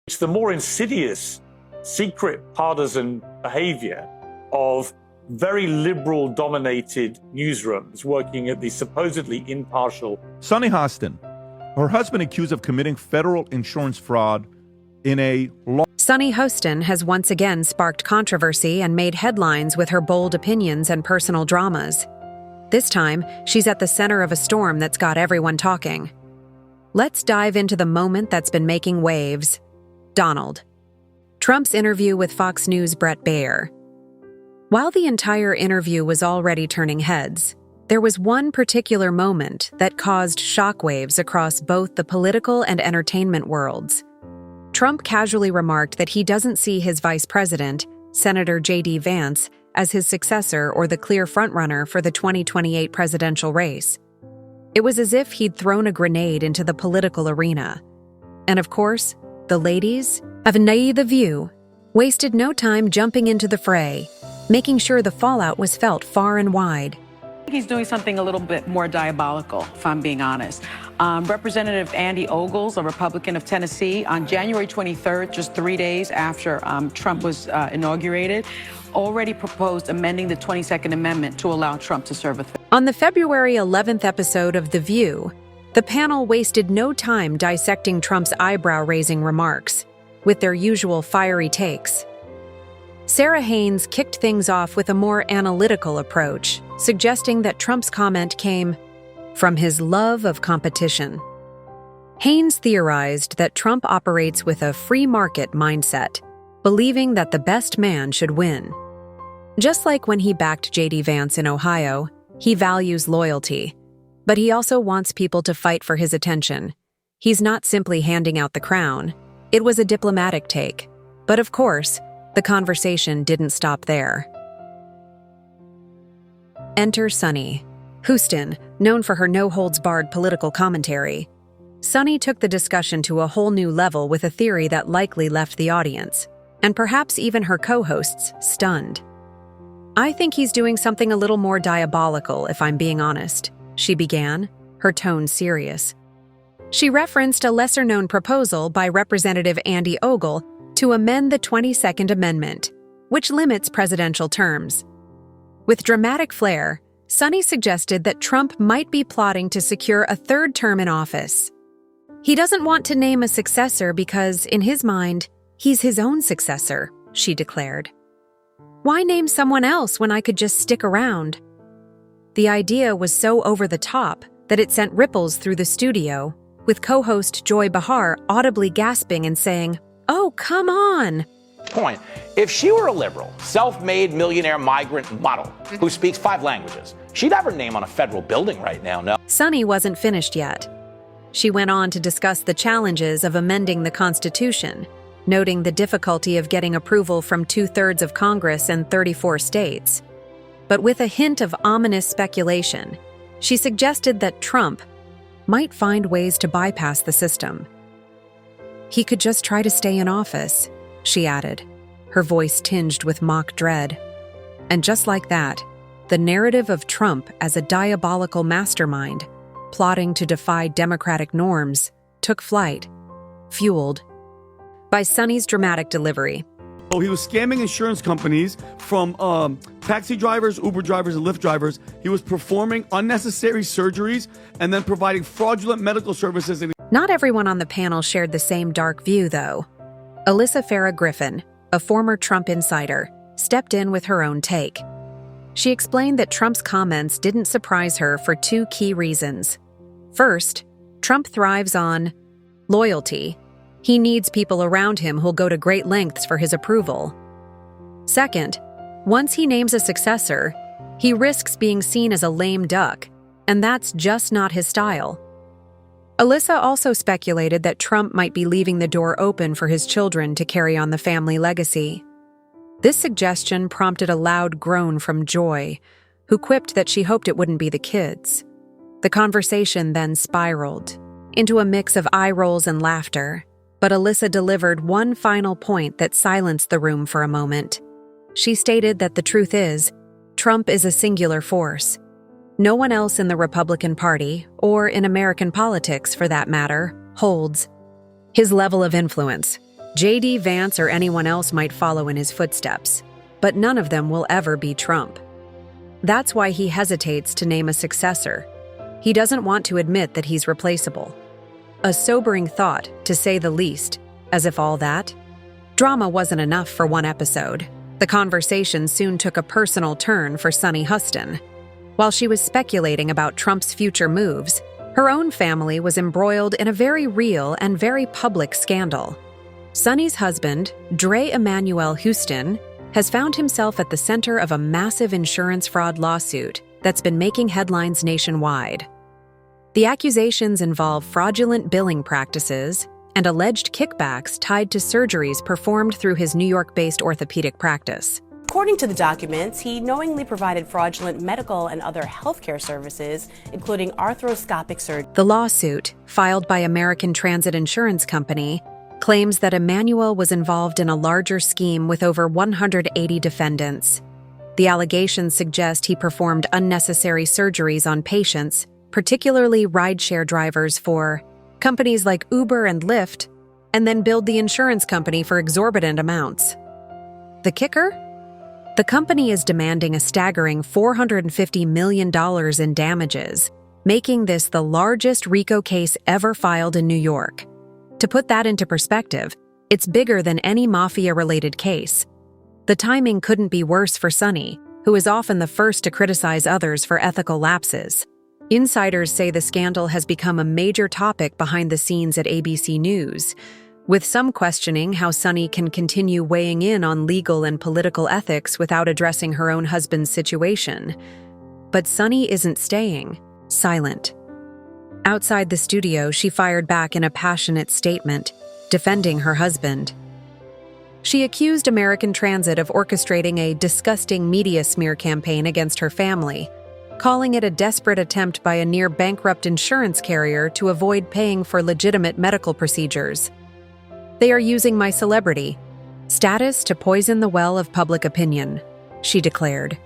It's the more insidious, secret partisan behavior of very liberal-dominated newsrooms working at the supposedly impartial. Sunny Hostin, her husband accused of committing federal insurance fraud in a law. Sunny Hostin has once again sparked controversy and made headlines with her bold opinions and personal dramas. This time, she's at the center of a storm that's got everyone talking. Let's dive into the moment that's been making waves. Donald. Trump's interview with Fox News' Bret Baier. While the entire interview was already turning heads, there was one particular moment that caused shockwaves across both the political and entertainment worlds. Trump casually remarked that he doesn't see his vice president, Senator J.D. Vance, as his successor or the clear frontrunner for the 2028 presidential race. It was as if he'd thrown a grenade into the political arena. And of course, the ladies of The View wasted no time jumping into the fray, making sure the fallout was felt far and wide. He's doing something a little bit more diabolical, if I'm being honest. Representative Andy Ogles, a Republican of Tennessee, on January 23rd, just 3 days after Trump was inaugurated, already proposed amending the 22nd Amendment to allow Trump to serve a third. On the February 11th episode of The View, the panel wasted no time dissecting Trump's eyebrow-raising remarks, with their usual fiery takes. Sarah Haynes kicked things off with a more analytical approach, suggesting that Trump's comment came from his love of competition. Haynes theorized that Trump operates with a free market mindset, believing that the best man should win. Just like when he backed J.D. Vance in Ohio, he values loyalty, but he also wants people to fight for his attention. He's not simply handing out the crown. It was a diplomatic take, but of course, the conversation didn't stop there. Enter Sunny. Hostin, known for her no-holds-barred political commentary. Sunny took the discussion to a whole new level with a theory that likely left the audience, and perhaps even her co-hosts, stunned. I think he's doing something a little more diabolical, if I'm being honest, she began, her tone serious. She referenced a lesser-known proposal by Representative Andy Ogles to amend the 22nd Amendment, which limits presidential terms. With dramatic flair, Sunny suggested that Trump might be plotting to secure a third term in office. He doesn't want to name a successor because, in his mind, he's his own successor, she declared. Why name someone else when I could just stick around? The idea was so over the top that it sent ripples through the studio, with co-host Joy Behar audibly gasping and saying, "Oh, come on!" Point. If she were a liberal, self-made millionaire migrant model who speaks 5 languages, she'd have her name on a federal building right now, no? Sunny wasn't finished yet. She went on to discuss the challenges of amending the Constitution, noting the difficulty of getting approval from 2/3 of Congress and 34 states. But with a hint of ominous speculation, she suggested that Trump might find ways to bypass the system. He could just try to stay in office, she added, her voice tinged with mock dread. And just like that, the narrative of Trump as a diabolical mastermind, plotting to defy democratic norms, took flight, fueled by Sunny's dramatic delivery. Oh, he was scamming insurance companies from taxi drivers, Uber drivers, and Lyft drivers. He was performing unnecessary surgeries and then providing fraudulent medical services. Not everyone on the panel shared the same dark view, though. Alyssa Farah Griffin, a former Trump insider, stepped in with her own take. She explained that Trump's comments didn't surprise her for 2 key reasons. First, Trump thrives on loyalty. He needs people around him who'll go to great lengths for his approval. Second, once he names a successor, he risks being seen as a lame duck, and that's just not his style. Alyssa also speculated that Trump might be leaving the door open for his children to carry on the family legacy. This suggestion prompted a loud groan from Joy, who quipped that she hoped it wouldn't be the kids. The conversation then spiraled into a mix of eye rolls and laughter, but Alyssa delivered one final point that silenced the room for a moment. She stated that the truth is, Trump is a singular force. No one else in the Republican Party, or in American politics for that matter, holds his level of influence. J.D. Vance or anyone else might follow in his footsteps, but none of them will ever be Trump. That's why he hesitates to name a successor. He doesn't want to admit that he's replaceable. A sobering thought, to say the least, as if all that drama wasn't enough for one episode. The conversation soon took a personal turn for Sunny Hostin. While she was speculating about Trump's future moves, her own family was embroiled in a very real and very public scandal. Sunny's husband, Dre Emmanuel Hostin, has found himself at the center of a massive insurance fraud lawsuit that's been making headlines nationwide. The accusations involve fraudulent billing practices and alleged kickbacks tied to surgeries performed through his New York-based orthopedic practice. According to the documents, he knowingly provided fraudulent medical and other healthcare services, including arthroscopic surgery. The lawsuit, filed by American Transit Insurance Company, claims that Emmanuel was involved in a larger scheme with over 180 defendants. The allegations suggest he performed unnecessary surgeries on patients, particularly rideshare drivers for companies like Uber and Lyft, and then billed the insurance company for exorbitant amounts. The kicker? The company is demanding a staggering $450 million in damages, making this the largest RICO case ever filed in New York. To put that into perspective, it's bigger than any mafia-related case. The timing couldn't be worse for Sunny, who is often the first to criticize others for ethical lapses. Insiders say the scandal has become a major topic behind the scenes at ABC News, with some questioning how Sunny can continue weighing in on legal and political ethics without addressing her own husband's situation. But Sunny isn't staying silent. Outside the studio, she fired back in a passionate statement, defending her husband. She accused American Transit of orchestrating a disgusting media smear campaign against her family, calling it a desperate attempt by a near-bankrupt insurance carrier to avoid paying for legitimate medical procedures. They are using my celebrity status to poison the well of public opinion, she declared.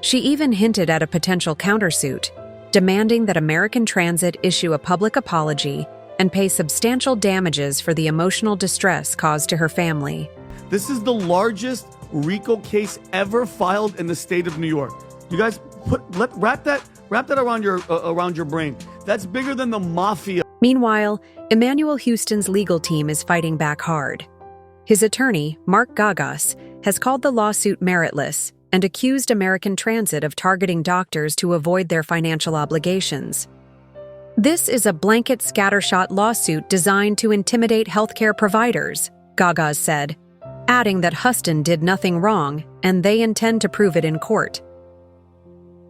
She even hinted at a potential countersuit, demanding that American Transit issue a public apology and pay substantial damages for the emotional distress caused to her family. This is the largest RICO case ever filed in the state of New York. You guys wrap that around your brain. That's bigger than the mafia. Meanwhile, Emmanuel Hostin's legal team is fighting back hard. His attorney, Mark Gagas, has called the lawsuit meritless and accused American Transit of targeting doctors to avoid their financial obligations. This is a blanket scattershot lawsuit designed to intimidate healthcare providers, Gagas said, adding that Hostin did nothing wrong and they intend to prove it in court.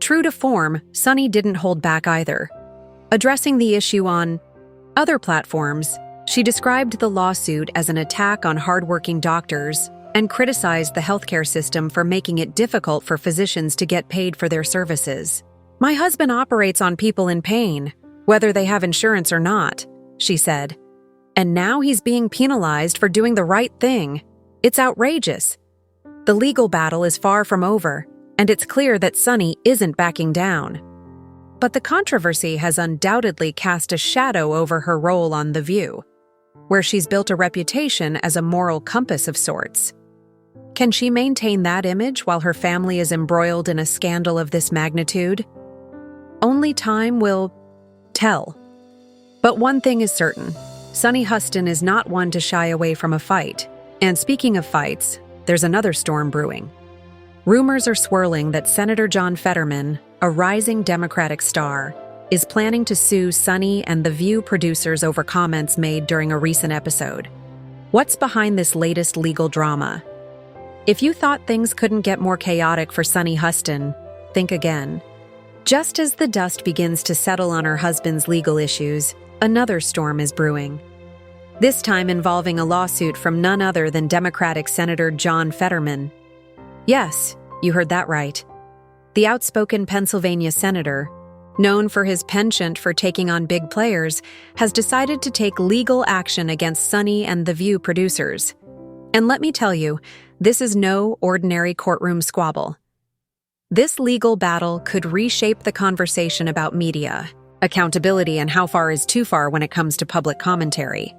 True to form, Sunny didn't hold back either. Addressing the issue on other platforms, she described the lawsuit as an attack on hardworking doctors and criticized the healthcare system for making it difficult for physicians to get paid for their services. My husband operates on people in pain, whether they have insurance or not, she said. And now he's being penalized for doing the right thing. It's outrageous. The legal battle is far from over, and it's clear that Sunny isn't backing down. But the controversy has undoubtedly cast a shadow over her role on The View, where she's built a reputation as a moral compass of sorts. Can she maintain that image while her family is embroiled in a scandal of this magnitude? Only time will tell. But one thing is certain, Sunny Hostin is not one to shy away from a fight. And speaking of fights, there's another storm brewing. Rumors are swirling that Senator John Fetterman, a rising Democratic star, is planning to sue Sunny and The View producers over comments made during a recent episode. What's behind this latest legal drama? If you thought things couldn't get more chaotic for Sunny Hostin, think again. Just as the dust begins to settle on her husband's legal issues, another storm is brewing. This time involving a lawsuit from none other than Democratic Senator John Fetterman. Yes, you heard that right. The outspoken Pennsylvania senator, known for his penchant for taking on big players, has decided to take legal action against Sunny and The View producers. And let me tell you, this is no ordinary courtroom squabble. This legal battle could reshape the conversation about media, accountability, and how far is too far when it comes to public commentary.